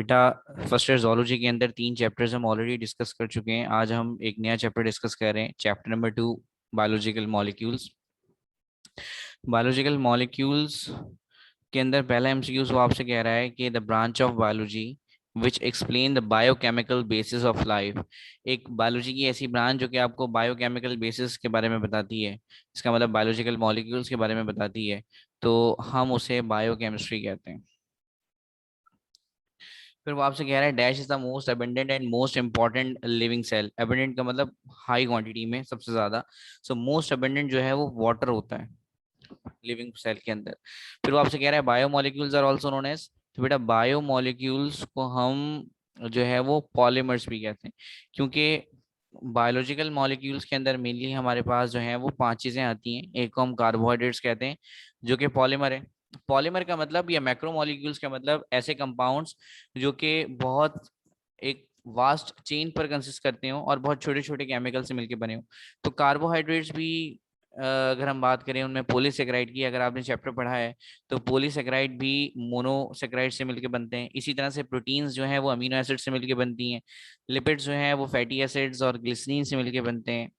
बेटा, first year zoology के अंदर 3 चैप्टर्स हम ऑलरेडी डिस्कस कर चुके हैं। आज हम एक नया चैप्टर डिस्कस कर रहे हैं, chapter number 2, biological molecules. Biological molecules के अंदर पहला एमसीक्यूज वो आपसे कह रहा है कि the branch of biology which explain the biochemical basis of life. एक बायोलॉजी की ऐसी ब्रांच जो कि आपको बायोकेमिकल बेसिस के बारे में बताती है, इसका मतलब बायोलॉजिकल मॉलिक्यूल्स के बारे में बताती है, तो हम उसे बायोकेमिस्ट्री कहते हैं। फिर वो आपसे कह रहा है dash is the most abundant and most important living cell. Abundant का मतलब हाई क्वांटिटी में, सबसे ज्यादा। सो मोस्ट अबेंडेंट जो है वो वाटर होता है लिविंग सेल के अंदर। फिर वो आपसे कह रहा है biomolecules are also known as. तो बेटा, बायोमोलिक्यूल्स को हम जो है वो पॉलीमर्स भी कहते हैं, क्योंकि बायोलॉजिकल मॉलिक्यूल्स के अंदर मेनली हमारे पास जो है वो 5 चीजें आती हैं। एक को हम कार्बोहाइड्रेट्स कहते हैं, जो कि पॉलीमर है। पॉलीमर का मतलब, या मैक्रोमोलिक्यूल्स का मतलब, ऐसे कंपाउंड्स जो कि बहुत एक वास्ट चेन पर कंसिस्ट करते हो और बहुत छोटे छोटे केमिकल से मिलकर बने हो। तो कार्बोहाइड्रेट्स भी अगर हम बात करें उनमें पॉलीसेकेराइड की, अगर आपने चैप्टर पढ़ा है तो पॉलीसेकेराइड भी मोनोसेकेराइड से मिलकर बनते हैं। इसी तरह से प्रोटीन्स जो है वो अमीनो एसिड से मिलकर बनती हैं। लिपिड्स जो है वो फैटी एसिड्स और ग्लिसरीन से मिलकर बनते हैं।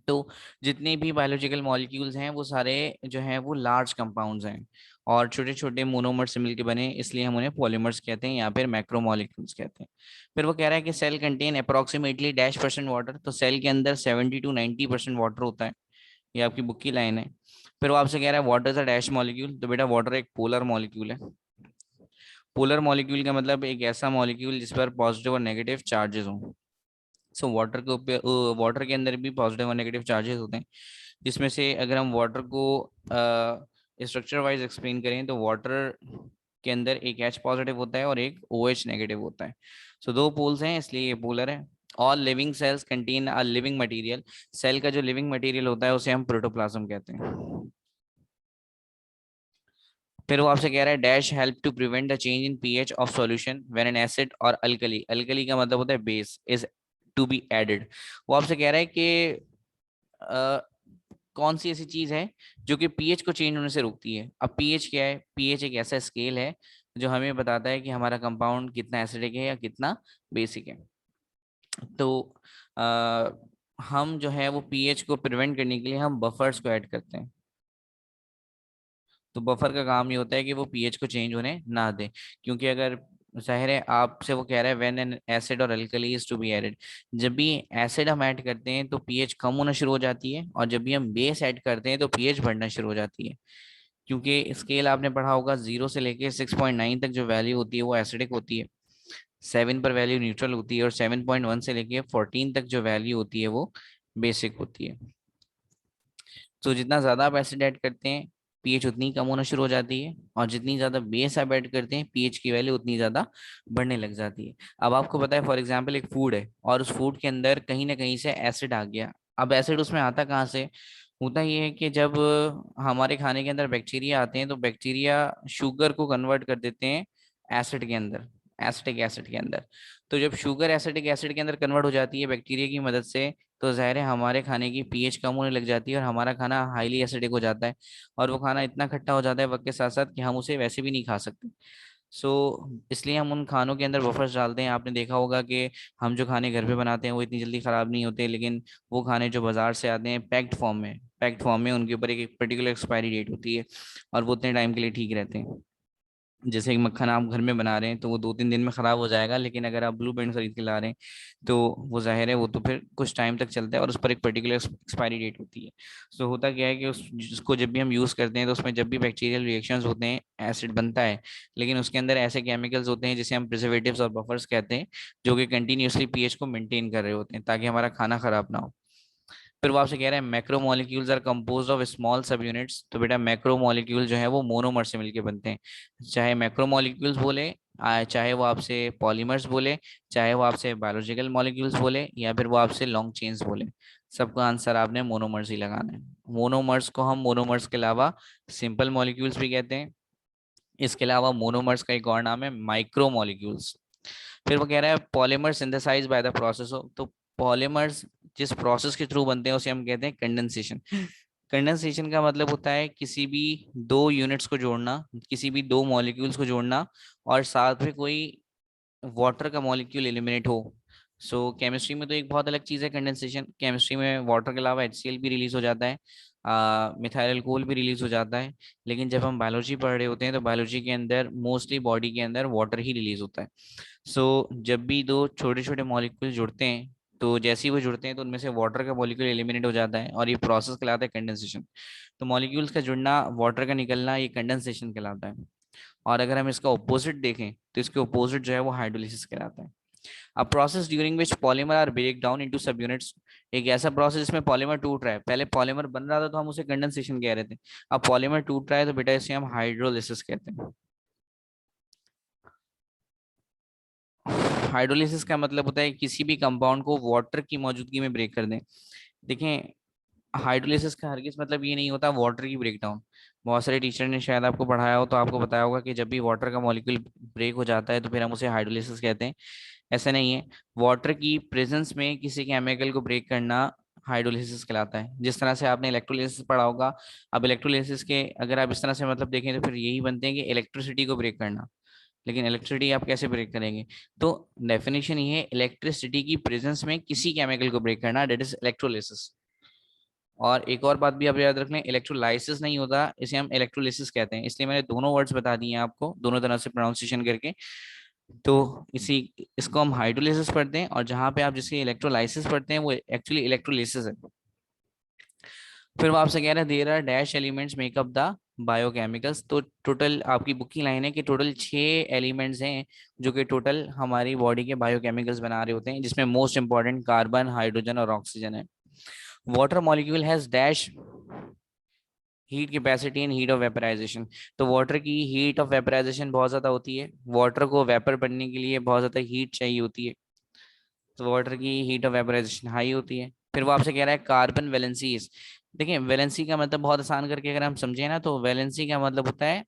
तो जितने भी बायोलॉजिकल मॉलिक्यूल्स हैं वो सारे जो हैं वो लार्ज कंपाउंड्स हैं और छोटे छोटे मोनोमर से मिलकर बने, इसलिए हम उन्हें पॉलीमर्स कहते हैं या फिर मैक्रोमोलिक्यूल्स कहते हैं। फिर वो कह रहा है कि सेल कंटेन अप्रोक्सीमेटली -% वाटर। तो सेल के अंदर 70 to 90% वाटर होता है। ये आपकी बुक की लाइन है। फिर वो आपसे कह रहा है water is a dash molecule. तो बेटा, वाटर एक पोलर मॉलिक्यूल है। पोलर मॉलिक्यूल का मतलब एक ऐसा मॉलिक्यूल जिस पर पॉजिटिव और नेगेटिव चार्जेस हों। सो वाटर के ऊपर, वाटर के अंदर भी पॉजिटिव और नेगेटिव चार्जेस होते हैं, जिसमें से अगर हम वाटर को स्ट्रक्चर वाइज एक्सप्लेन करें तो वाटर के अंदर एक H पॉजिटिव होता है और एक OH नेगेटिव होता है। सो दो पोल्स हैं, इसलिए ये पोलर है। All living cells contain a living material. Cell का जो लिविंग मटेरियल होता है उसे हम प्रोटोप्लाज्म कहते हैं। फिर वो आपसे कह रहा है dash help to prevent the change in pH of solution when an acid और अल्कली, अल्कली का मतलब होता है base, is to be added. वो आपसे कह रहा है कि अ, कौन सी ऐसी चीज है जो कि पीएच को चेंज होने से रोकती है। अब पीएच क्या है? पीएच एक ऐसा स्केल है जो हमें बताता है कि हमारा कंपाउंड कितना एसिडिक है या कितना बेसिक है। तो आ, हम जो है वो पीएच को प्रिवेंट करने के लिए हम बफर्स को ऐड करते हैं। तो बफर का काम ये होता है कि वो पीएच को चेंज होने ना दे, क्योंकि अगर जाहिर है आपसे वो कह रहा है व्हेन एन एसिड और alkali is to be added. जब भी एसिड हम ऐड करते हैं तो पीएच कम होना शुरू हो जाती है, और जब भी हम बेस ऐड करते हैं तो पीएच बढ़ना शुरू हो जाती है। क्योंकि स्केल आपने पढ़ा होगा, 0 से लेके 6.9 तक जो वैल्यू होती है वो एसिडिक होती है, 7 पर वैल्यू न्यूट्रल होती है, और 7.1 से लेके 14 तक जो वैल्यू होती है वो बेसिक होती है। तो जितना ज़्यादा आप एसिड ऐड करते हैं पीएच उतनी कम होना शुरू हो जाती है, और जितनी ज़्यादा बेस आप ऐड करते हैं पीएच की वैल्यू उतनी ज़्यादा बढ़ने लग जाती है। अब आपको पता है, फॉर एग्जांपल एक फूड है और उस फूड के अंदर कहीं ना कहीं से एसिड आ गया। अब एसिड उसमें आता कहाँ से? होता ये है कि जब हमारे खाने के अंदर बैक्टीरिया आते हैं तो बैक्टीरिया शुगर को कन्वर्ट कर देते हैं एसिड के अंदर, एसिटिक एसिड के अंदर। तो जब शुगर एसिटिक एसिड के अंदर कन्वर्ट हो जाती है बैक्टीरिया की मदद से, तो ज़ाहिर है हमारे खाने की पीएच कम होने लग जाती है और हमारा खाना हाईली एसिडिक हो जाता है। और वो खाना इतना खट्टा हो जाता है वक्त के साथ साथ कि हम उसे वैसे भी नहीं खा सकते। सो इसलिए हम उन खानों के अंदर बफर्स डालते हैं। आपने देखा होगा कि हम जो खाने घर पे बनाते हैं वो इतनी जल्दी ख़राब नहीं होते, लेकिन वो खाने जो बाजार से आते हैं पैक्ड फॉर्म में उनके ऊपर एक पर्टिकुलर एक्सपायरी डेट होती है, और वो उतने टाइम के लिए ठीक रहते हैं। जैसे कि मक्खन आप घर में बना रहे हैं तो वो 2-3 दिन में खराब हो जाएगा, लेकिन अगर आप ब्लू बैंड खरीद के ला रहे हैं तो वो जाहिर है वो तो फिर कुछ टाइम तक चलता है और उस पर एक पर्टिकुलर एक्सपायरी डेट होती है। सो होता क्या है कि उसको जब भी हम यूज़ करते हैं तो उसमें जब भी बैक्टीरियल रिएक्शंस होते हैं एसिड बनता है, लेकिन उसके अंदर ऐसे केमिकल्स होते हैं जिसे हम प्रिजर्वेटिव्स और बफर्स कहते हैं, जो कि कंटिन्यूसली पीएच को मेंटेन कर रहे होते हैं ताकि हमारा खाना खराब ना हो। फिर वो आपसे कह रहे हैं macromolecules are composed of small sub units. तो बेटा, मैक्रोमोलिक्यूल जो है वो मोनोमर से मिलके बनते हैं। चाहे मैक्रोमोलिक्यूल्स बोले, चाहे वो आपसे पॉलीमर्स बोले, चाहे वो आपसे बायोलॉजिकल मॉलिक्यूल्स बोले, या फिर वो आपसे लॉन्ग चेन्स बोले, सबका आंसर आपने मोनोमर्स ही लगाना है। मोनोमर्स को हम मोनोमर्स के अलावा सिंपल मॉलिक्यूल्स भी कहते हैं। इसके अलावा मोनोमर्स का एक और नाम है माइक्रोमोलिक्यूल्स। फिर वो कह रहा है polymer synthesize by the process of. तो पॉलीमर्स जिस प्रोसेस के थ्रू बनते हैं उसे हम कहते हैं कंडेंसेशन। कंडेंसेशन का मतलब होता है किसी भी दो यूनिट्स को जोड़ना, किसी भी दो मॉलिक्यूल्स को जोड़ना, और साथ में कोई वाटर का मॉलिक्यूल एलिमिनेट हो। सो केमिस्ट्री में तो एक बहुत अलग चीज़ है कंडेंसेशन। केमिस्ट्री में वाटर के अलावा HCl भी रिलीज हो जाता है, मिथाइल अल्कोहल भी रिलीज हो जाता है। लेकिन जब हम बायोलॉजी पढ़ रहे होते हैं तो बायोलॉजी के अंदर मोस्टली बॉडी के अंदर वाटर ही रिलीज होता है। सो जब भी दो छोटे छोटे मॉलिक्यूल जुड़ते हैं तो जैसे ही वो जुड़ते हैं तो उनमें से वाटर का मॉलिक्यूल एलिमिनेट हो जाता है और ये प्रोसेस कहलाता है कंडेंसेशन। तो मॉलिक्यूल्स का जुड़ना, वाटर का निकलना, ये कंडेंसेशन कहलाता है। और अगर हम इसका ऑपोजिट देखें तो इसके ऑपोजिट जो है वो हाइड्रोलिसिस कहलाता है। A process during which polymer are break down into sub units. एक ऐसा प्रोसेस जिसमें पॉलीमर टूट रहा है। पहले पॉलीमर बन रहा था तो हम उसे कंडेंसेशन कह रहे थे, अब पॉलीमर टूट रहा है तो बेटा इसे हम हाइड्रोलिसिस कहते हैं। हाइड्रोलिसिस का मतलब होता है किसी भी कंपाउंड को वाटर की मौजूदगी में ब्रेक कर दें। देखें, हाइड्रोलिसिस का हरगिज मतलब ये नहीं होता वाटर की ब्रेकडाउन। बहुत सारे टीचर ने शायद आपको पढ़ाया हो तो आपको बताया होगा कि जब भी वाटर का मॉलिक्यूल ब्रेक हो जाता है तो फिर हम उसे हाइड्रोलिसिस कहते हैं। ऐसा नहीं है, वाटर की प्रेजेंस में किसी केमिकल को ब्रेक करना हाइड्रोलिसिस कहलाता है। जिस तरह से आपने इलेक्ट्रोलिसिस पढ़ा होगा, अब इलेक्ट्रोलिसिस के अगर आप इस तरह से मतलब देखें तो फिर यही बनते हैं कि इलेक्ट्रिसिटी को ब्रेक करना। लेकिन इलेक्ट्रिसिटी आप कैसे ब्रेक करेंगे? तो डेफिनेशन ये है, इलेक्ट्रिसिटी की प्रेजेंस में किसी केमिकल को ब्रेक करना, दैट इज इलेक्ट्रोलिसिस। और एक और बात भी आप याद रख लें, इलेक्ट्रोलाइसिस नहीं होता, इसे हम इलेक्ट्रोलिसिस कहते हैं। इसलिए मैंने दोनों वर्ड्स बता दिए हैं आपको दोनों तरह से प्रोनाउंसिएशन करके। तो इसी इसको हम हाइड्रोलिसिस पढ़ते हैं, और जहां पे आप जिसकी इलेक्ट्रोलाइसिस पढ़ते हैं वो एक्चुअली इलेक्ट्रोलिसिस है। फिर वो आपसे कह रहे हैं there are dash elements make up the biochemicals. तो टोटल आपकी बुक की लाइन है कि टोटल 6 एलिमेंट्स हैं जो कि टोटल हमारी बॉडी के बायोकेमिकल्स बना रहे होते हैं, जिसमें मोस्ट इंपॉर्टेंट कार्बन, हाइड्रोजन और ऑक्सीजन है। Water molecule has dash heat capacity and heat of vaporization. तो वाटर की हीट ऑफ वेपराइजेशन बहुत ज्यादा होती है, वाटर को वेपर बनने के लिए बहुत ज्यादा हीट चाहिए होती है। तो वाटर की हीट ऑफ वेपराइजेशन हाई होती है। फिर वो आपसे कह रहा है कार्बन वैलेंसीज। देखिए, वैलेंसी का मतलब बहुत आसान करके अगर हम समझे ना, तो वैलेंसी का मतलब होता है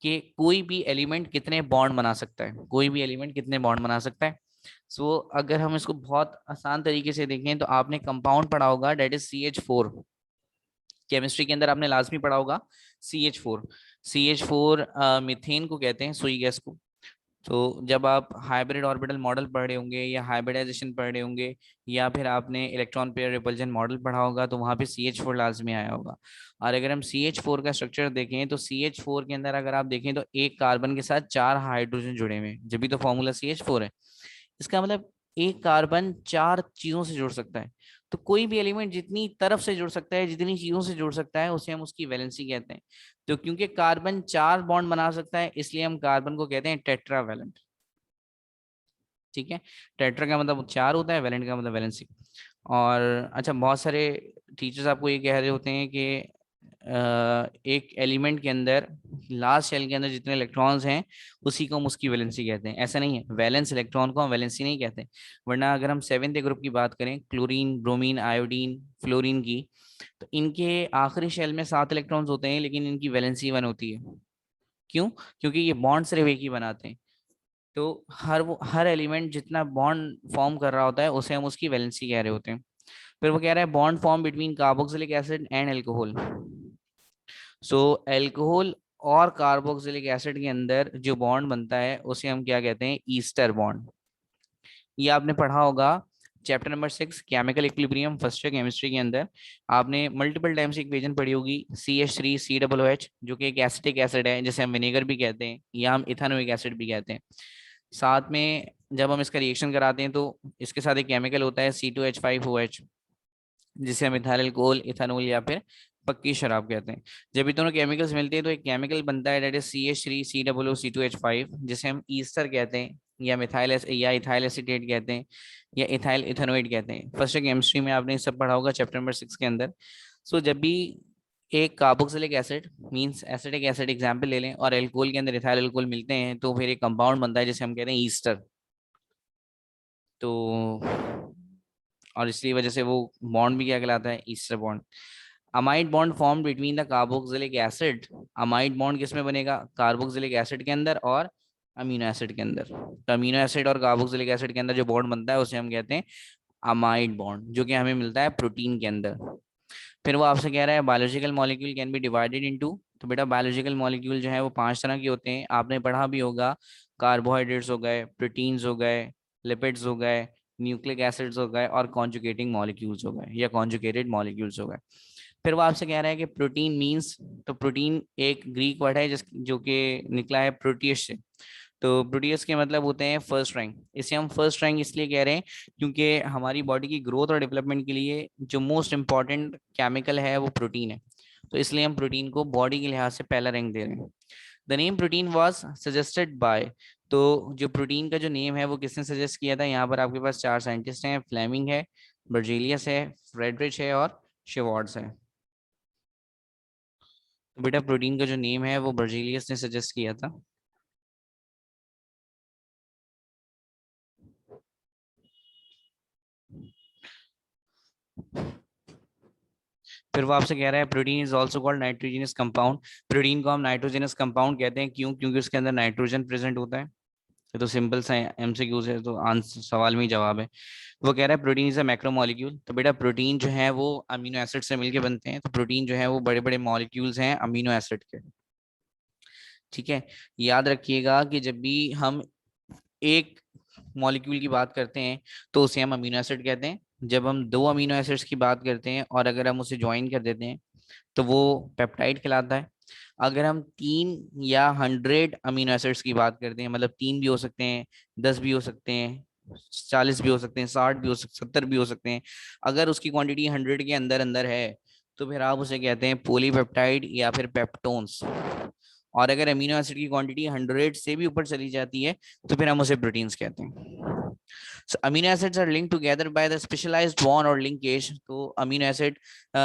कि कोई भी एलिमेंट कितने बॉन्ड बना सकता है, कोई भी एलिमेंट कितने बॉन्ड बना सकता है। सो अगर हम इसको बहुत आसान तरीके से देखें तो आपने कंपाउंड पढ़ा होगा, डेट इज CH4। केमिस्ट्री के अंदर आपने लाजमी पढ़ा होगा CH4। CH4 मीथेन को कहते हैं, सुई गैस को। तो जब आप हाइब्रिड ऑर्बिटल मॉडल पढ़ रहे होंगे या हाइब्रिडाइजेशन पढ़ रहे होंगे या फिर आपने इलेक्ट्रॉन पेयर रिपल्जन मॉडल पढ़ा होगा तो वहाँ पे CH4 लाजमी आया होगा। और अगर हम CH4 का स्ट्रक्चर देखें तो CH4 के अंदर अगर आप देखें तो एक कार्बन के साथ 4 हाइड्रोजन जुड़े हुए हैं, जब भी तो फॉर्मूला CH4 है। इसका मतलब एक कार्बन 4 चीजों से जुड़ सकता है। तो कोई भी एलिमेंट जितनी तरफ से जुड़ सकता है, जितनी चीजों से जुड़ सकता है, उसे हम उसकी वैलेंसी कहते हैं। तो क्योंकि कार्बन 4 बॉन्ड बना सकता है इसलिए हम कार्बन को कहते हैं टेट्रावैलेंट। ठीक है, टेट्रा का मतलब 4 होता है, वैलेंट का मतलब वैलेंसी। और अच्छा, बहुत सारे टीचर्स आपको ये कह रहे होते हैं कि एक एलिमेंट के अंदर, लास्ट शेल के अंदर जितने इलेक्ट्रॉन्स हैं उसी को हम उसकी वैलेंसी कहते हैं। ऐसा नहीं है, वैलेंस इलेक्ट्रॉन को हम वैलेंसी नहीं कहते। वरना अगर हम सेवेंथ ग्रुप की बात करें, क्लोरीन, ब्रोमीन, आयोडीन, फ्लोरीन की, तो इनके आखिरी शेल में 7 इलेक्ट्रॉन्स होते हैं लेकिन इनकी वैलेंसी 1 होती है। क्यों? क्योंकि ये बॉन्ड सिर्फ एक ही बनाते हैं। तो हर एलिमेंट जितना बॉन्ड फॉर्म कर रहा होता है उसे हम उसकी वैलेंसी कह रहे होते हैं। फिर वो कह रहा है bond form between carboxylic acid and alcohol. So alcohol और कार्बोक्सिलिक एसिड के अंदर जो बॉन्ड बनता है उसे हम क्या कहते हैं? Ester bond. ये आपने पढ़ा होगा chapter number 6 chemical equilibrium first year chemistry के अंदर। आपने मल्टीपल टाइम्स इक्वेशन पढ़ी होगी, CH3COOH, जो कि एक एसिटिक एसिड है जिसे हम विनेगर भी कहते हैं या हम इथानोइक एसिड भी कहते हैं। साथ में जब हम इसका रिएक्शन कराते हैं तो इसके साथ एक केमिकल होता है C2H5OH, जिसे हम इथाइल अल्कोहल, इथानॉल या फिर पक्की शराब कहते हैं। जब ये दोनों केमिकल्स मिलते हैं तो एक केमिकल बनता है, डेट इज CH3COOC2H5, जिसे हम ईस्टर कहते हैं या या इथाइल एसीटेट कहते हैं या इथाइल इथेनोइड कहते हैं। फर्स्ट केमिस्ट्री में आपने सब पढ़ा होगा चैप्टर नंबर 6 के अंदर। सो जब भी एक carboxylic acid means acetic acid example ले लें और एल्कोहल के अंदर इथाइल अल्कोहल मिलते हैं तो फिर एक कंपाउंड बनता है जिसे हम कहते हैं ईस्टर। तो और इसलिए वजह से वो बॉन्ड भी क्या कहलाता है? Ester bond. Amide bond form between the carboxylic acid. Amide bond किस में बनेगा? कार्बोक्सिलिक एसिड के अंदर और अमीनो एसिड के अंदर। तो अमीनो एसिड और कार्बोक्सिलिक एसिड के अंदर जो बॉन्ड बनता है उसे हम कहते हैं अमाइड बॉन्ड, जो कि हमें मिलता है प्रोटीन के अंदर। फिर वो आपसे कह रहा है biological molecule can be divided into तो बेटा बायोलॉजिकल मॉलिक्यूल जो है वो 5 तरह के होते हैं, आपने पढ़ा भी होगा। कार्बोहाइड्रेट्स हो गए, प्रोटीन्स हो गए, लिपिड्स हो गए, न्यूक्लिक एसिड्स हो गए और कॉन्जुगेटिंग मॉलिक्यूल्स हो गए या कॉन्जुगेटेड मॉलिक्यूल्स हो गए। फिर वो आपसे कह रहा है कि प्रोटीन मींस, तो प्रोटीन एक ग्रीक वर्ड है जिस जो कि निकला है प्रोटियस से। तो प्रोटियस के मतलब होते हैं फर्स्ट रैंक। इसे हम फर्स्ट रैंक इसलिए कह रहे हैं क्योंकि हमारी बॉडी की ग्रोथ और डेवलपमेंट के लिए जो मोस्ट इंपॉर्टेंट केमिकल है वो प्रोटीन है। तो इसलिए हम प्रोटीन को बॉडी के लिहाज से पहला रैंक दे रहे हैं। The name protein was suggested by, तो जो प्रोटीन का जो नेम है वो किसने सजेस्ट किया था? यहाँ पर आपके पास 4 साइंटिस्ट हैं, फ्लेमिंग है, बर्जीलियस है, फ्रेडरिच है और शिवार्ड्स है। तो बेटा प्रोटीन का जो नेम है वो बर्जीलियस ने सजेस्ट किया था। फिर वो आपसे कह रहा है protein is also called nitrogenous compound. Protein को हम नाइट्रोजनस कंपाउंड कहते हैं, क्यों? क्योंकि उसके अंदर नाइट्रोजन प्रेजेंट होता है। ये तो सिंपल सा एमसीक्यूज है, तो आंसर सवाल में ही जवाब है। वो कह रहा है प्रोटीन इज अ मैक्रोमोलिक्यूल। तो बेटा प्रोटीन जो है वो अमीनो एसिड से मिलके बनते हैं, तो प्रोटीन जो है वो बड़े बड़े मॉलिक्यूल्स हैं अमीनो एसिड के। ठीक है, याद रखिएगा कि जब भी हम एक मॉलिक्यूल की बात करते हैं तो उसे हम अमीनो एसिड कहते हैं। जब हम दो अमीनो एसिड्स की बात करते हैं और अगर हम उसे ज्वाइन कर देते हैं तो वो पेप्टाइड कहलाता है। अगर हम 3 या 100 अमीनो एसिड्स की बात करते हैं, मतलब 3 भी हो सकते हैं, 10 भी हो सकते हैं, 40 भी हो सकते हैं, 60 भी हो सकते, 70 भी हो सकते हैं, अगर उसकी क्वांटिटी 100 के अंदर अंदर है तो फिर आप उसे कहते हैं पॉलीपेप्टाइड या फिर पेप्टोन्स। और अगर अमीनो एसिड की क्वांटिटी 100 से भी ऊपर चली जाती है तो फिर हम उसे प्रोटीन्स कहते हैं। So amino acids are linked together by the specialized bond or linkage। तो अमीनो एसिड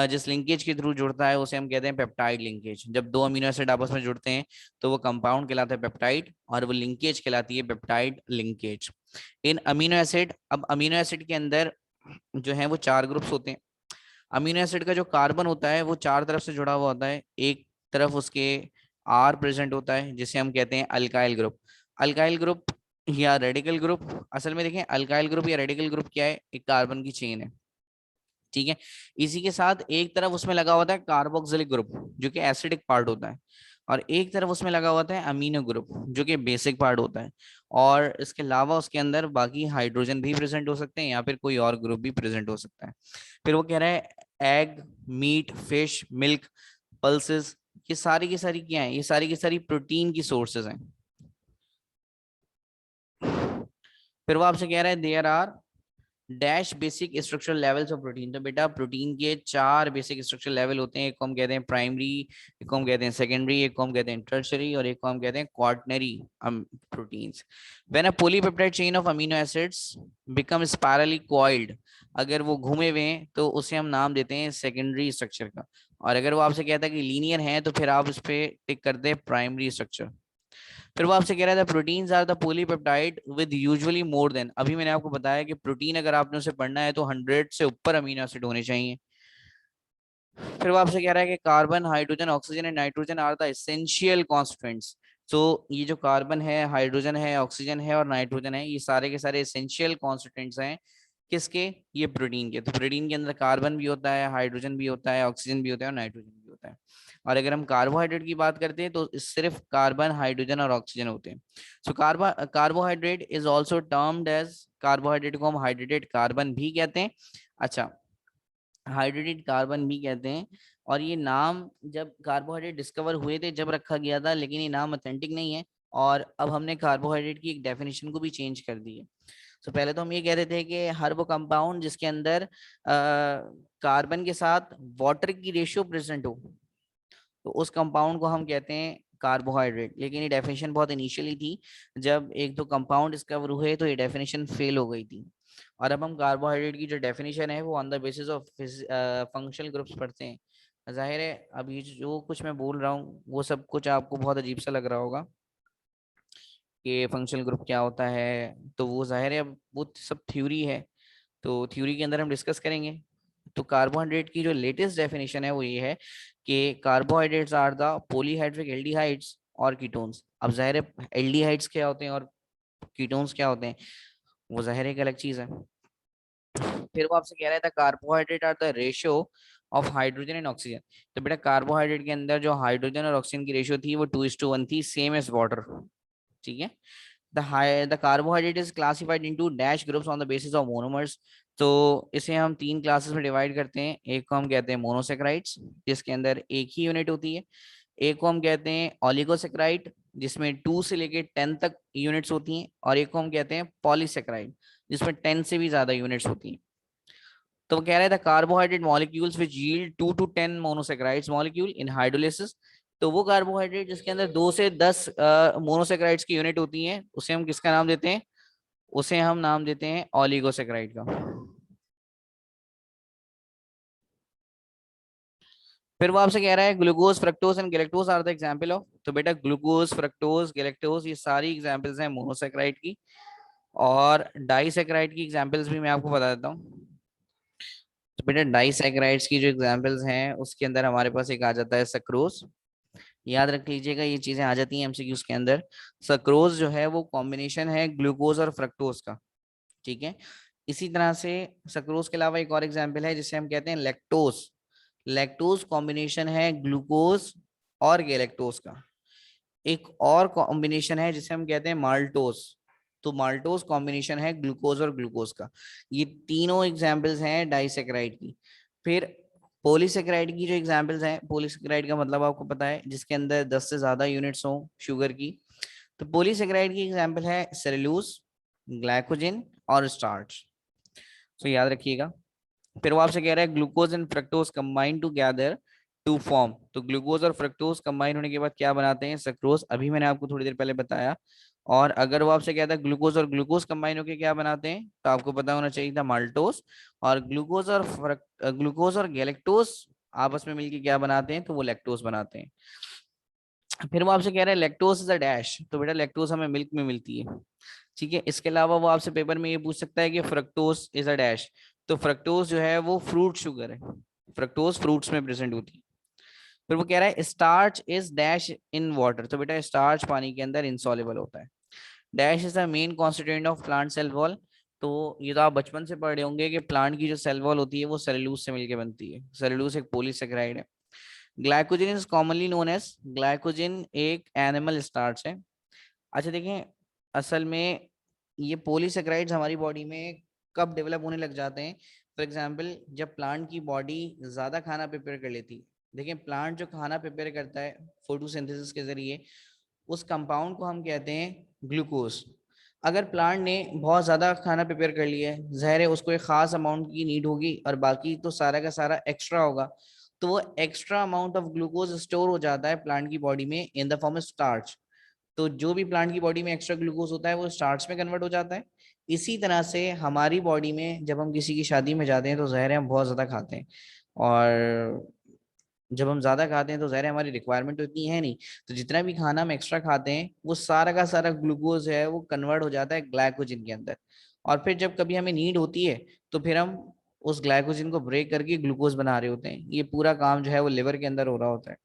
जिस लिंकेज के थ्रू जुड़ता है उसे हम कहते हैं पेप्टाइड लिंकेज। जब दो अमीनो एसिड आपस में जुड़ते हैं तो वो कंपाउंड कहलाता है पेप्टाइड और वो लिंकेज कहलाती है पेप्टाइड लिंकेज। इन अमीनो एसिड, अब अमीनो एसिड के अंदर जो है वो 4 ग्रुप्स होते हैं। अमीनो एसिड का जो कार्बन होता है वो 4 तरफ से जुड़ा हुआ होता है। एक तरफ उसके आर प्रेजेंट होता है जिसे हम कहते हैं अल्काइल ग्रुप। अल्काइल ग्रुप या रेडिकल ग्रुप, असल में देखें अल्काइल ग्रुप या रेडिकल ग्रुप क्या है? एक कार्बन की चेन है। ठीक है, इसी के साथ एक तरफ उसमें लगा होता है कार्बोक्सिलिक ग्रुप जो कि एसिडिक पार्ट होता है, और एक तरफ उसमें लगा होता है अमीनो ग्रुप जो कि बेसिक पार्ट होता है। और इसके अलावा उसके अंदर बाकी हाइड्रोजन भी प्रेजेंट हो सकते हैं या फिर कोई और ग्रुप भी प्रेजेंट हो सकता है। फिर वो कह रहा है egg, meat, fish, milk, pulses, ये सारी की सारी क्या है? ये सारी की सारी प्रोटीन की सोर्सेज हैं। फिर वो आपसे कह रहा है there are dash basic structural levels of protein. तो बेटा प्रोटीन के 4 बेसिक स्ट्रक्चरल लेवल होते हैं। एक को हम कहते हैं प्राइमरी, एक को हम कहते हैं सेकेंडरी, एक को हम कहते हैं टर्शरी और एक को हम कहते हैं quaternary proteins. When a polypeptide chain of amino acids become spirally coiled, अगर वो घूमे हुए हैं तो उसे हम नाम देते हैं सेकेंडरी स्ट्रक्चर का। और अगर वो आपसे कहता है कि लीनियर है तो फिर आप उस पर टिक करते हैं प्राइमरी स्ट्रक्चर। फिर वो आपसे कह रहा था proteins are the polypeptide with usually more than. अभी मैंने आपको बताया कि प्रोटीन अगर आपने उसे पढ़ना है तो 100 से ऊपर अमीनो एसिड होने चाहिए। फिर वो आपसे कह रहा है कि carbon, hydrogen, oxygen and nitrogen are the essential constituents. तो ये जो कार्बन है, हाइड्रोजन है, ऑक्सीजन है और नाइट्रोजन है, ये सारे के सारे एसेंशियल कॉन्स्टिट्यूएंट्स हैं किसके? ये प्रोटीन के। तो प्रोटीन के अंदर कार्बन भी होता है, हाइड्रोजन भी होता है, ऑक्सीजन भी होता है और नाइट्रोजन भी होता है। और अगर हम कार्बोहाइड्रेट की बात करते हैं तो सिर्फ कार्बन, हाइड्रोजन और ऑक्सीजन होते हैं। So carbohydrate is also termed as, carbohydrate को हम हाइड्रेटेड कार्बन भी कहते हैं। अच्छा, हाइड्रेटेड कार्बन भी कहते हैं। और ये नाम जब कार्बोहाइड्रेट डिस्कवर हुए थे जब रखा गया था, लेकिन ये नाम ऑथेंटिक नहीं है। और अब हमने कार्बोहाइड्रेट की एक डेफिनेशन को भी चेंज कर दी है। तो पहले तो हम ये कहते थे कि हर वो कंपाउंड जिसके अंदर कार्बन के साथ वाटर की रेशियो प्रेजेंट हो तो उस कंपाउंड को हम कहते हैं कार्बोहाइड्रेट। लेकिन ये डेफिनेशन बहुत इनिशियली थी, जब एक दो कंपाउंड डिस्कवर हुए तो ये डेफिनेशन फेल हो गई थी। और अब हम कार्बोहाइड्रेट की जो डेफिनेशन है वो on the basis of functional groups पढ़ते हैं। जाहिर है अभी जो कुछ मैं बोल रहा हूँ वो सब कुछ आपको बहुत अजीब सा लग रहा होगा कि फंक्शनल ग्रुप क्या होता है, तो वो जाहिर है अब वो सब थ्योरी है, तो थ्योरी के अंदर हम डिस्कस करेंगे। तो कार्बोहाइड्रेट की जो लेटेस्ट डेफिनेशन है वो ये है कि carbohydrates are the polyhydric aldehydes और कीटोन्स। अब जाहिर है एल्डिहाइड्स क्या होते हैं और कीटोन्स क्या होते हैं, वो जाहिर है एक अलग चीज है। फिर वो आपसे कह रहा था carbohydrate are the ratio of hydrogen and oxygen. तो बेटा कार्बोहाइड्रेट के अंदर जो हाइड्रोजन और ऑक्सीजन की रेशियो थी वो 2:1 थी, सेम एज वाटर। ठीक है। the carbohydrate is classified into dash groups on the basis of monomers। तो इसे हम तीन क्लासेस में डिवाइड करते हैं। एक को हम कहते हैं मोनोसेक्राइड्स, जिसके अंदर एक ही यूनिट होती है। एक को हम कहते हैं ऑलिगोसेक्राइड, जिसमें 2 से लेके 10 तक यूनिट्स होती हैं। और एक को हम कहते हैं पॉलीसेक्राइड, जिसमें 10 से भी ज्यादा यूनिट्स होती हैं। तो वो कह रहा था carbohydrate molecules which yield 2 to 10 monosaccharides molecule in hydrolysis. तो वो कार्बोहाइड्रेट जिसके अंदर 2 से 10 मोनोसेक्राइड्स की यूनिट होती हैं, उसे हम किसका नाम देते हैं? उसे हम नाम देते हैं ऑलिगोसेक्राइड का। फिर वो आपसे कह रहा है glucose, fructose and galactose are the example of. तो बेटा ग्लूकोज, फ्रक्टोज, गैलेक्टोज ये सारी एग्जांपल्स हैं मोनोसेक्राइड की। और डाइसेक्राइड की एग्जांपल्स भी मैं आपको बता देता हूँ। तो बेटा डाइसेक्राइड्स की जो एग्जांपल्स हैं उसके अंदर हमारे पास एक आ जाता है सक्रोज। याद रख लीजिएगा, ये चीजें आ जाती हैं एमसीक्यूज के अंदर। सक्रोज जो है वो कॉम्बिनेशन है ग्लूकोज और फ्रक्टोज का। ठीक है। इसी तरह से सक्रोज के अलावा एक और एग्जांपल है जिसे हम कहते हैं लैक्टोज। लैक्टोज कॉम्बिनेशन है ग्लूकोज और गैलेक्टोज का। एक और कॉम्बिनेशन है जिसे हम कहते हैं माल्टोज। तो माल्टोज कॉम्बिनेशन है ग्लूकोज और ग्लूकोज का। ये तीनों एग्जांपल्स हैं डाइसेक्राइड की। फिर पॉलीसेक्राइड की जो एग्जांपल्स हैं, पॉलीसेक्राइड का मतलब आपको पता है जिसके अंदर 10 से ज्यादा यूनिट्स हो शुगर की। तो पॉलीसेक्राइड की एग्जांपल है सेलुलोज, ग्लाइकोजन और स्टार्च। तो याद रखिएगा। फिर वो आपसे कह रहा है glucose and fructose combine together to form. तो ग्लूकोज और फ्रक्टोज कंबाइन होने के बाद क्या बनाते हैं? सक्रोज। अभी मैंने आपको थोड़ी देर पहले बताया। और अगर वो आपसे कहता है ग्लूकोज और ग्लूकोज कंबाइन होकर क्या बनाते हैं, तो आपको पता होना चाहिए था माल्टोज। और ग्लूकोज और गैलेक्टोज आपस में मिलकर क्या बनाते हैं? तो वो लैक्टोज बनाते हैं। फिर वो आपसे कह रहे हैं लैक्टोज इज अ डैश। तो बेटा लैक्टोज हमें मिल्क में मिलती है। ठीक है। इसके अलावा वो आपसे पेपर में ये पूछ सकता है कि फ्रक्टोज इज अ डैश। तो फ्रक्टोज जो है वो फ्रूट शुगर है। फ्रक्टोज फ्रूट्स में प्रेजेंट होती है। फिर वो कह रहा है starch is dash in water. तो बेटा स्टार्च पानी के अंदर इनसॉल्युबल होता है। Dash is the main constituent of plant cell wall. तो ये तो आप बचपन से पढ़ रहे होंगे कि प्लांट की जो सेल वॉल होती है वो सेलुलोज से मिलकर बनती है। सेलुलोज एक पॉलीसेकेराइड है। Glycogen is commonly known as, glycogen एक एनिमल स्टार्च है। अच्छा देखें, असल में ये पॉलीसेक्राइड्स हमारी बॉडी में कब डेवलप होने लग जाते हैं? फॉर एग्जांपल जब प्लांट की बॉडी ज्यादा खाना प्रिपेयर कर लेती है। देखिए प्लांट जो खाना प्रिपेयर करता है फोटोसिंथेसिस के जरिए, उस कंपाउंड को हम कहते हैं ग्लूकोज। अगर प्लांट ने बहुत ज्यादा खाना प्रिपेयर कर लिया है, ज़ाहिर है उसको एक खास अमाउंट की नीड होगी और बाकी तो सारा का सारा एक्स्ट्रा होगा। तो वो extra amount of glucose store हो जाता है प्लांट की बॉडी में in the form of starch. तो जो भी प्लांट की बॉडी में एक्स्ट्रा ग्लूकोज होता है वो स्टार्च में कन्वर्ट हो जाता है। इसी तरह से हमारी बॉडी में जब हम किसी की शादी में जाते हैं तो ज़ाहिर है हम बहुत ज़्यादा खाते हैं। और जब हम ज़्यादा खाते हैं तो ज़ाहिर है हमारी रिक्वायरमेंट तो इतनी है नहीं। तो जितना भी खाना हम एक्स्ट्रा खाते हैं वो सारा का सारा ग्लूकोज है वो कन्वर्ट हो जाता है ग्लाइकोजन के अंदर। और फिर जब कभी हमें नीड होती है तो फिर हम उस ग्लाइकोजन को ब्रेक करके ग्लूकोज बना रहे होते हैं। ये पूरा काम जो है वो लिवर के अंदर हो रहा होता है।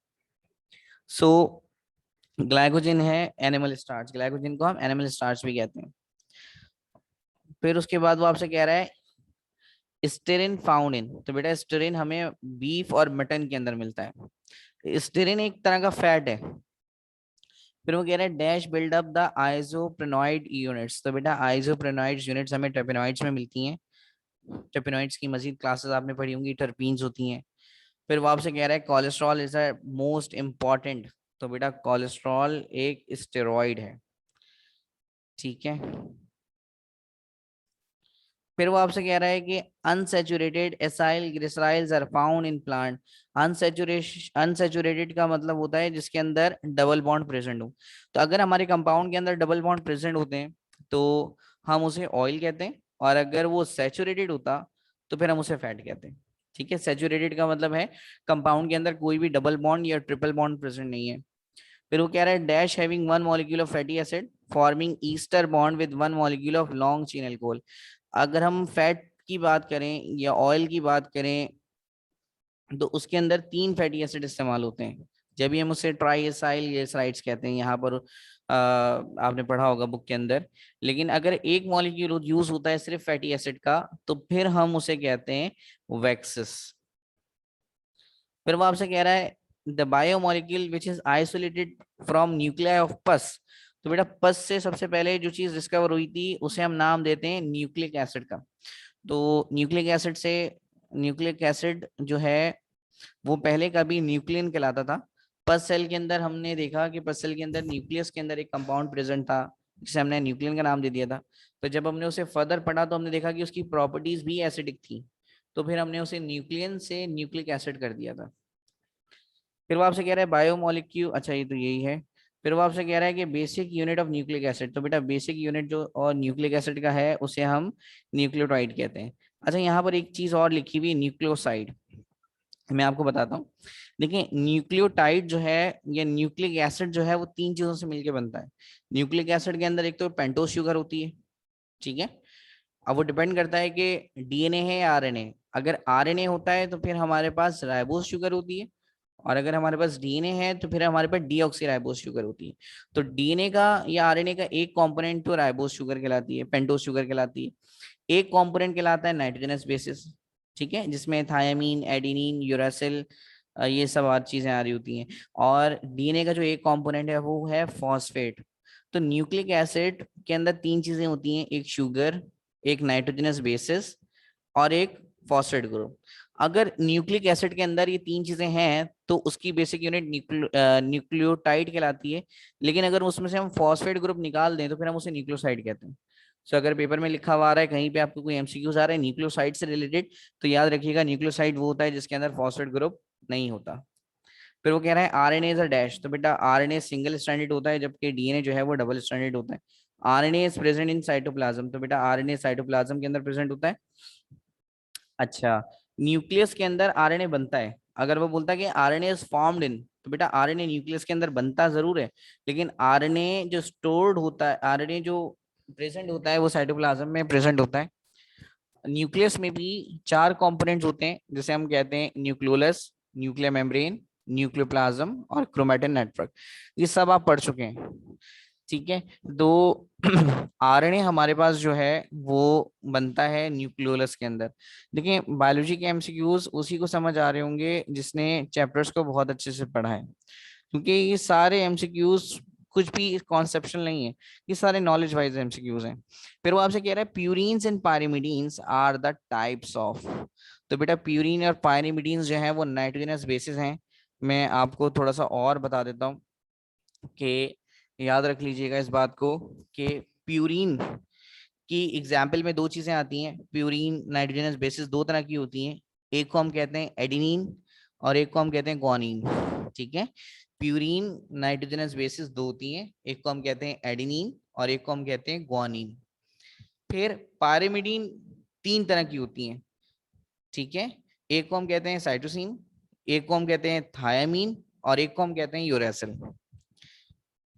सो ग्लाइकोजन है एनिमल स्टार्च। ग्लाइकोजन को हम एनिमल स्टार्च भी कहते हैं। फिर उसके बाद वो आपसे कह रहा है स्टेरिन फाउंड इन। तो बेटा स्टेरिन हमें बीफ और मटन के अंदर मिलता है। स्टेरिन एक तरह का फैट है। फिर वो कह रहा है dash build up the isoprenoid units. तो बेटा आइसोप्रेनॉइड यूनिट्स हमें टर्पेनॉइड्स में मिलती हैं। टर्पेनॉइड्स की मजीद क्लासेस आपने पढ़ी होंगी, टर्पीन्स होती हैं। फिर वो आपसे कह रहा है cholesterol is a most important. तो बेटा कोलेस्ट्रॉल एक स्टेरॉइड है। ठीक है। फिर वो आपसे कह रहा है कि unsaturated acyl glycerols are found in plant. Unsaturated का मतलब होता है जिसके अंदर डबल बॉन्ड प्रेजेंट हो। तो अगर हमारे कंपाउंड के अंदर डबल बॉन्ड प्रेजेंट होते हैं तो हम उसे ऑयल कहते हैं। और अगर वो सेचुरेटेड होता तो फिर हम उसे फैट कहते हैं। ठीक है। सेचुरेटेड का मतलब है कंपाउंड के अंदर कोई भी डबल बॉन्ड या ट्रिपल बॉन्ड प्रेजेंट नहीं है। फिर वो कह रहा है dash having one molecule of fatty acid forming ester bond with one molecule of long chain alcohol. अगर हम फैट की बात करें या ऑयल की बात करें तो उसके अंदर 3 फैटी एसिड इस्तेमाल होते हैं। जब भी हम उसे ट्राई एसाइल ग्लिसराइड्स कहते हैं यहाँ पर। आपने पढ़ा होगा बुक के अंदर। लेकिन अगर एक मॉलिक्यूल यूज होता है सिर्फ फैटी एसिड का तो फिर हम उसे कहते हैं वैक्सिस। फिर वो आपसे कह रहा है the biomolecule which is isolated from nuclei of पस। तो बेटा पस से सबसे पहले जो चीज डिस्कवर हुई थी उसे हम नाम देते हैं न्यूक्लिक एसिड का। तो न्यूक्लिक एसिड से, न्यूक्लिक एसिड जो है वो पहले कभी न्यूक्लियन कहलाता था। पस सेल के अंदर हमने देखा कि पस सेल के अंदर न्यूक्लियस के अंदर एक कंपाउंड प्रेजेंट था जिसे हमने न्यूक्लियन का नाम दे दिया था। तो जब हमने उसे फर्दर पढ़ा तो हमने देखा कि उसकी प्रॉपर्टीज भी एसिडिक थी, तो फिर हमने उसे न्यूक्लियन से न्यूक्लिक एसिड कर दिया था। फिर वो आपसे कह रहा है बायोमोलिक्यूल, अच्छा ये तो यही है। फिर वो आपसे कह रहा है कि basic unit of nucleic acid, तो बेटा बेसिक यूनिट जो और न्यूक्लिक एसिड का है उसे हम न्यूक्लियोटाइड कहते हैं। अच्छा यहाँ पर एक चीज और लिखी हुई है न्यूक्लियोसाइड, मैं आपको बताता हूँ। देखिए न्यूक्लियोटाइड जो है या न्यूक्लिक एसिड जो है वो तीन चीजों से मिलकर बनता है। न्यूक्लिक एसिड के अंदर एक तो पेंटोस शुगर होती है, ठीक है। अब वो डिपेंड करता है कि डीएनए है या आरएनए। अगर आरएनए होता है तो फिर हमारे पास राइबोस शुगर होती है, और अगर हमारे पास डीएनए है तो फिर हमारे पास डीऑक्सीराइबोस शुगर होती है। तो डीएनए का या आरएनए का एक कंपोनेंट तो राइबोस शुगर कहलाती है, पेंटोस शुगर कहलाती है। एक कंपोनेंट कहलाता है नाइट्रोजनस बेसिस, ठीक है, जिसमें थायामीन, एडेनिन, यूरासिल, ये सब और चीजें आ रही होती हैं। और डीएनए का जो एक कंपोनेंट है वो है फॉस्फेट। तो न्यूक्लिक एसिड के अंदर तीन चीजें होती हैं, एक शुगर, एक नाइट्रोजनस बेसिस और एक फॉस्फेट ग्रुप। अगर न्यूक्लिक एसिड के अंदर ये तीन चीजें हैं तो उसकी बेसिक यूनिट न्यूक्लियोटाइड कहलाती है। लेकिन अगर उसमें से हम फॉस्फेट ग्रुप निकाल दें तो फिर हम उसे न्यूक्लियोसाइड कहते हैं। सो अगर पेपर में लिखा हुआ आ रहा है कहीं पे आपको कोई एमसीक्यूज आ रहा है न्यूक्लियोसाइड से रिलेटेड, तो याद रखिएगा न्यूक्लियोसाइड वो होता है जिसके अंदर फॉस्फेट ग्रुप नहीं होता। फिर वो कह रहा है आरएनए इज अ डैश, तो बेटा आरएनए सिंगल स्ट्रैंडेड होता है जबकि डीएनए जो है वो डबल स्ट्रैंडेड होता है। RNA is present in cytoplasm, तो बेटा आरएनए साइटोप्लाज्म के अंदर प्रेजेंट होता है। अच्छा, न्यूक्लियस के अंदर आरएनए बनता है। अगर वो बोलता है कि आरएनए इज फॉर्म्ड इन, तो बेटा आरएनए न्यूक्लियस के अंदर बनता जरूर है, लेकिन आरएनए जो स्टोर्ड होता है, आरएनए जो प्रेजेंट होता है वो साइटोप्लाज्म में प्रेजेंट होता है। न्यूक्लियस में भी चार कंपोनेंट्स होते हैं जिसे हम कहते हैं न्यूक्लियोलस, न्यूक्लियर मेम्ब्रेन, न्यूक्लियोप्लाज्म और क्रोमैटिन नेटवर्क। ये सब आप पढ़ चुके हैं, ठीक है। तो आरएनए हमारे पास जो है वो बनता है न्यूक्लियोलस के अंदर। देखिए बायोलॉजी के एमसीक्यूज उसी को समझ आ रहे होंगे जिसने चैप्टर्स को बहुत अच्छे से पढ़ा है, क्योंकि ये सारे एमसीक्यूज कुछ भी कॉन्सेप्शनल नहीं है, ये सारे नॉलेज वाइज एमसीक्यूज हैं। फिर वो आपसे कह रहा है purines and pyrimidines are the types of. तो बेटा प्यूरिन और पायरिमिडीन्स जो है वो नाइट्रोजनस बेसिस हैं। मैं आपको थोड़ा सा और बता देता हूँ कि याद रख लीजिएगा इस बात को कि प्यूरिन की एग्जाम्पल में दो चीजें आती हैं। प्यूरिन नाइट्रोजनस बेसिस दो तरह की होती हैं, एक को हम कहते हैं एडिनिन और एक को हम कहते हैं ग्वानिन, ठीक है। प्यूरिन नाइट्रोजनस बेसिस दो होती हैं, एक को हम कहते हैं एडिनिन और एक को हम कहते हैं ग्वानिन। फिर पायरिमिडीन तीन तरह की होती हैं, ठीक है। एक को हम कहते हैं साइटोसिन, एक को हम कहते हैं थायामीन और एक को हम कहते हैं यूरेसिल।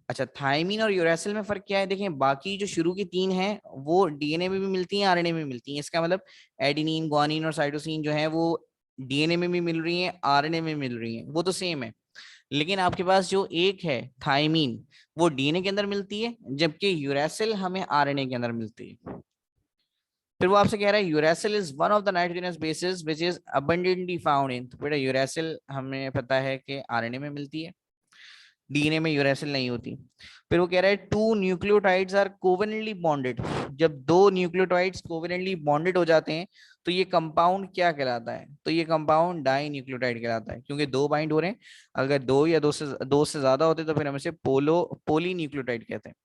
अच्छा थायमीन और यूरेसिल में फर्क क्या है, देखें बाकी जो शुरू की तीन हैं वो डीएनए में भी मिलती हैं, आरएनए में मिलती हैं। इसका मतलब एडेनिन, ग्वानिन और साइटोसिन जो है वो डीएनए में भी मिल रही हैं, आरएनए में मिल रही हैं, वो तो सेम है। लेकिन आपके पास जो एक है थायमीन वो डीएनए के अंदर मिलती है, जबकि यूरेसिल हमें आरएनए के अंदर मिलती है। फिर वो आपसे कह रहा है uracil is one of the nitrogenous bases which is abundantly found in, तो बेटा यूरेसिल हमें पता है कि आरएनए में मिलती है, डीएनए में यूरेसिल नहीं होती। फिर वो कह रहा है two nucleotides are covalently bonded, जब दो न्यूक्लियोटाइड्स कोवेलेंटली बॉन्डेड हो जाते हैं तो ये कंपाउंड क्या कहलाता है, तो ये कंपाउंड डाई न्यूक्लियोटाइड कहलाता है, क्योंकि दो बाइंड हो रहे हैं। अगर दो या दो से ज्यादा होते तो फिर हम इसे पोली न्यूक्लियोटाइड कहते हैं।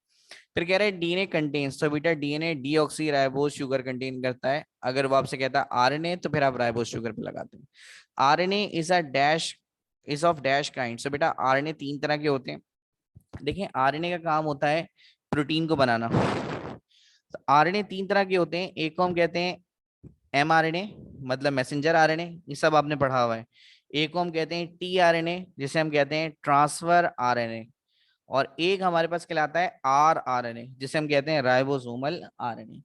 फिर कह रहे हैं डीएनए कंटेन्स, तो बेटा DNA deoxy ribose sugar contain करता है। अगर वो आपसे कहता है आरएनए तो फिर आप राइबोस शुगर पे लगाते हैं। RNA is a dash is of dash kind, so बेटा आरएनए तीन तरह के होते हैं। देखिए आरएनए का काम होता है प्रोटीन को बनाना। तो आरएनए तीन तरह के होते हैं, एक को हम कहते हैं एमआरएनए मतलब मैसेंजर आरएनए, ये सब आपने पढ़ा हुआ है। एक को हम कहते हैं टीआरएनए जिसे हम कहते हैं ट्रांसफर आरएनए, और एक हमारे पास कहलाता है आरआरएनए जिसे हम कहते हैं राइबोसोमल आरएनए।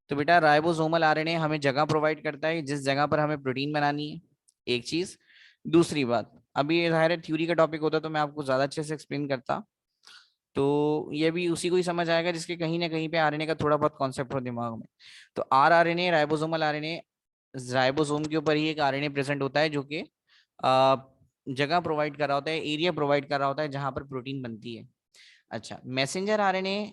तो बेटा राइबोसोमल आरएनए हमें जगह प्रोवाइड करता है जिस जगह पर हमें प्रोटीन बनानी है, एक चीज। दूसरी बात, अभी ये जाहिर है थ्योरी का टॉपिक होता तो मैं आपको ज्यादा अच्छे से एक्सप्लेन करता, तो ये भी उसी को ही समझ आएगा जिसके कहीं ना कहीं पे आरएनए का थोड़ा बहुत कॉन्सेप्ट हो दिमाग में। तो आरआरएनए राइबोसोमल आरएनए, राइबोसोम के ऊपर ही एक आरएनए प्रेजेंट होता है जो कि जगह प्रोवाइड कर रहा होता है, एरिया प्रोवाइड कर रहा होता है जहां पर प्रोटीन बनती है। अच्छा, मैसेंजर आरएनए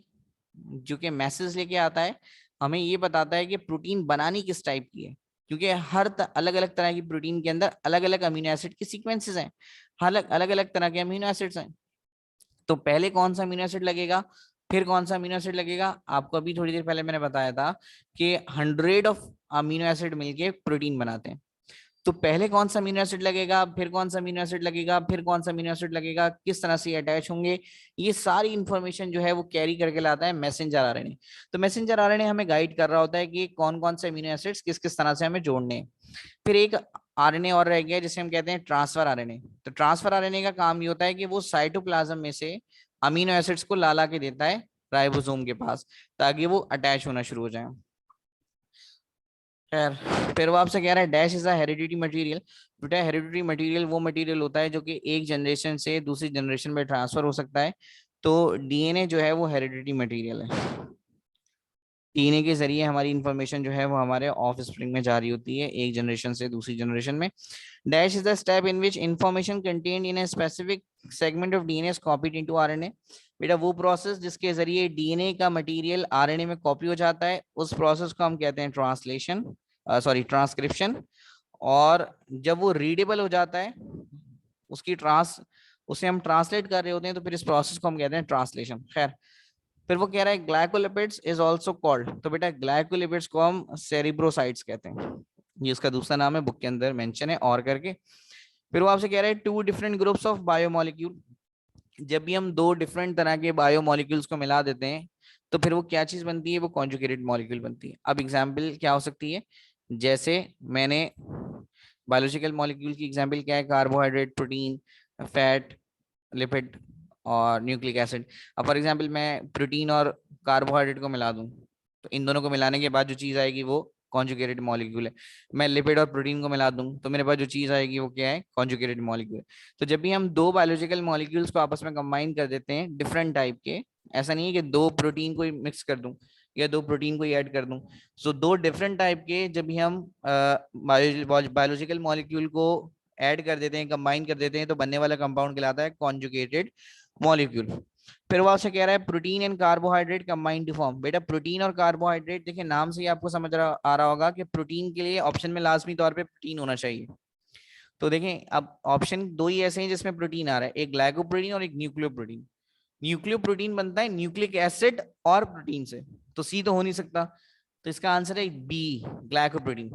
जो कि मैसेज लेके आता है, हमें ये बताता है कि प्रोटीन बनानी किस टाइप की है, क्योंकि हर अलग अलग तरह की प्रोटीन के अंदर अलग अलग अमीनो एसिड की सीक्वेंसेस हैं, अलग अलग अलग तरह के अमीनो एसिड्स हैं। तो पहले कौन सा अमीनो एसिड लगेगा, फिर कौन सा अमीनो एसिड लगेगा, आपको अभी थोड़ी देर पहले मैंने बताया था कि 100 ऑफ अमीनो एसिड मिलके प्रोटीन बनाते हैं। तो पहले कौन सा अमीनो एसिड लगेगा, फिर कौन सा अमीनो एसिड लगेगा, फिर कौन सा अमीनो एसिड लगेगा, किस तरह से अटैच होंगे, ये सारी इंफॉर्मेशन जो है वो कैरी करके लाता है मैसेंजर आरएनए। तो मैसेंजर आरएनए हमें गाइड कर रहा होता है कि कौन कौन से अमीनो एसिड्स किस किस तरह से हमें जोड़ने हैं। फिर एक आरएनए और रह गया जिसे हम कहते हैं ट्रांसफर आरएनए। तो ट्रांसफर आरएनए का काम ये होता है कि वो साइटोप्लाज्म में से अमीनो एसिड्स को ला ला के देता है राइबोसोम के पास, ताकि वो अटैच होना शुरू हो जाए। खैर, फिर वो आपसे कह रहा है dash is a heredity material. बेटा हेरिडिटी मटेरियल वो मटेरियल होता है जो कि एक जनरेशन से दूसरी जनरेशन में ट्रांसफर हो सकता है। तो डीएनए जो है वो हेरिडिटी मटेरियल है। डीएनए के जरिए हमारी इंफॉर्मेशन जो है वो हमारे ऑफ स्प्रिंग में जारी होती है एक जनरेशन से दूसरी जनरेशन में। Dash is the step in which information contained in a specific segment of DNA is copied into RNA. बेटा वो प्रोसेस जिसके जरिए डीएनए का मटेरियल आरएनए में कॉपी हो जाता है, उस प्रोसेस को हम कहते हैं ट्रांसलेशन, सॉरी ट्रांसक्रिप्शन। और जब वो रीडेबल हो जाता है, उसकी ट्रांस उसे हम ट्रांसलेट कर रहे होते हैं, तो फिर इस प्रोसेस को हम कहते हैं ट्रांसलेशन। खैर, फिर वो कह रहा है ग्लाइकोलिपिड्स इज आल्सो कॉल्ड। तो बेटा ग्लाइकोलिपिड्स को हम सेरिब्रोसाइट्स कहते हैं, ये इसका दूसरा नाम है, बुक के अंदर मेंशन है और करके। फिर वो आपसे कह रहा है two different groups of biomolecule. जब भी हम दो डिफरेंट तरह के बायोमोलिक्यूल्स को मिला देते हैं, तो फिर वो क्या चीज बनती है, वो कॉन्जुगेटेड मॉलिक्यूल बनती है। अब एग्जाम्पल क्या हो सकती है, जैसे मैंने बायोलॉजिकल मॉलिक्यूल की एग्जाम्पल क्या है, कार्बोहाइड्रेट, प्रोटीन, फैट, लिपिड और न्यूक्लिक एसिड। अब फॉर एग्जांपल मैं प्रोटीन और कार्बोहाइड्रेट को मिला दूं, तो इन दोनों को मिलाने के बाद जो चीज आएगी वो कॉन्जुगेटेड मॉलिक्यूल है। मैं लिपिड और प्रोटीन को मिला दूं, तो मेरे पास जो चीज आएगी वो क्या है, कॉन्जुगेटेड मॉलिक्यूल। तो जब भी हम दो बायोलॉजिकल मॉलिक्यूल्स को आपस में कंबाइन कर देते हैं डिफरेंट टाइप के, ऐसा नहीं है कि दो प्रोटीन को मिक्स कर दूं या दो प्रोटीन को ऐड कर दूं। सो दो डिफरेंट टाइप के जब भी हम बायोलॉजिकल मॉलिक्यूल को ऐड कर देते हैं, कंबाइन कर देते हैं, तो बनने वाला कंपाउंड कहलाता है कॉन्जुगेटेड मॉलिक्यूल। फिर वो आपसे कह रहा है protein and carbohydrate combined to form. बेटा प्रोटीन और कार्बोहाइड्रेट, देखिए नाम से ही आपको समझ आ रहा होगा कि प्रोटीन के लिए ऑप्शन में लाजमी तौर पे प्रोटीन होना चाहिए। तो देखें अब ऑप्शन दो ही ऐसे हैं जिसमें प्रोटीन आ रहा है, एक ग्लाइकोप्रोटीन और एक न्यूक्लियोप्रोटीन। न्यूक्लियोप्रोटीन बनता है न्यूक्लिक एसिड और प्रोटीन से, तो सी तो हो नहीं सकता। तो इसका आंसर है बी, ग्लाइकोप्रोटीन।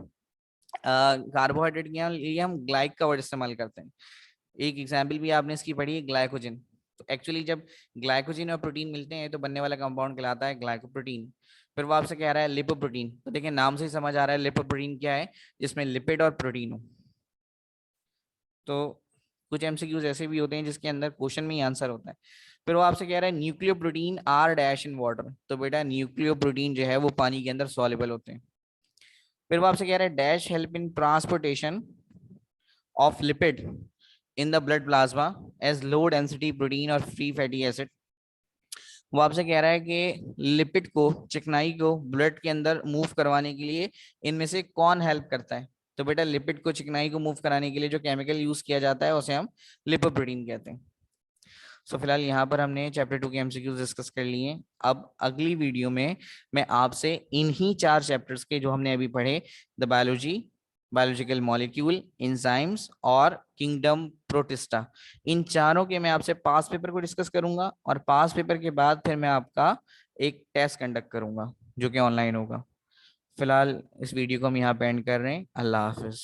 कार्बोहाइड्रेट के लिए हम ग्लाइक का वर्ड इस्तेमाल करते हैं। एक एग्जाम्पल भी आपने इसकी पढ़ी है, ग्लाइकोजन। तो एक्चुअली जब ग्लाइकोजन और प्रोटीन मिलते हैं तो बनने वाला कंपाउंड कहलाता है ग्लाइकोप्रोटीन। फिर वो आपसे कह रहा है लिपोप्रोटीन। तो देखिए नाम से ही समझ आ रहा है लिपोप्रोटीन क्या है, जिसमें लिपिड और प्रोटीन हो। तो कुछ एमसीक्यूज ऐसे भी होते हैं जिसके अंदर क्वेश्चन में ही आंसर होता है। फिर वो आपसे कह रहा है nucleoprotein are dash in water. तो बेटा न्यूक्लियो प्रोटीन जो है वो पानी के अंदर सॉल्युबल होते हैं। फिर वो आपसे कह रहा है dash help in transportation of lipid in the blood plasma as low density protein और फ्री फैटी एसिड। वो आपसे कह रहा है कि लिपिड को, चिकनाई को ब्लड के अंदर मूव करवाने के लिए इनमें से कौन हेल्प करता है। तो बेटा लिपिड को, चिकनाई को मूव कराने के लिए जो केमिकल यूज किया जाता है उसे हम लिपोप्रोटीन कहते हैं। सो फिलहाल यहाँ पर हमने चैप्टर 2 के एमसीक्यूज डिस्कस कर लिए। अब अगली वीडियो में मैं आपसे इन्हीं 4 चैप्टर्स के जो हमने अभी पढ़े, the biology, biological molecule, enzymes और किंगडम प्रोटिस्टा, इन चारों के मैं आपसे पास पेपर को डिस्कस करूंगा। और पास पेपर के बाद फिर मैं आपका एक टेस्ट कंडक्ट करूंगा जो कि ऑनलाइन होगा। फिलहाल इस वीडियो को हम यहाँ पे एंड कर रहे हैं। अल्लाह हाफिज।